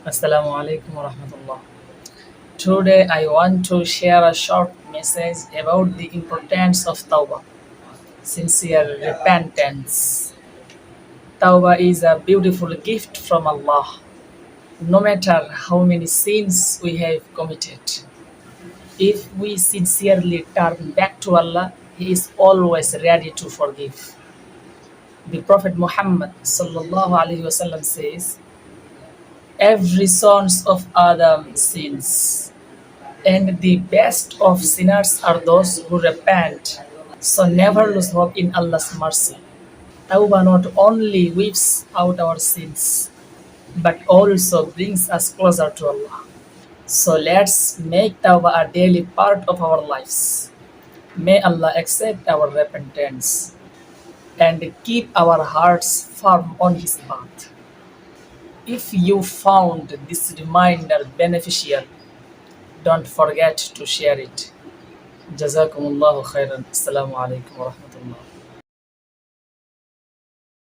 Assalamu alaikum wa rahmatullah. Today I want to share a short message about the importance of Tawbah, sincere repentance. Tawbah is a beautiful gift from Allah. No matter how many sins we have committed, if we sincerely turn back to Allah, He is always ready to forgive. The Prophet Muhammad sallallahu alaihi wasallam says, "Every sons of Adam sins, and the best of sinners are those who repent." So never lose hope in Allah's mercy. Tawbah not only wipes out our sins, but also brings us closer to Allah. So let's make Tawbah a daily part of our lives. May Allah accept our repentance and keep our hearts firm on His path. If you found this reminder beneficial, don't forget to share it. Jazakumullahu khairan. Assalamu alaikum wa rahmatullah.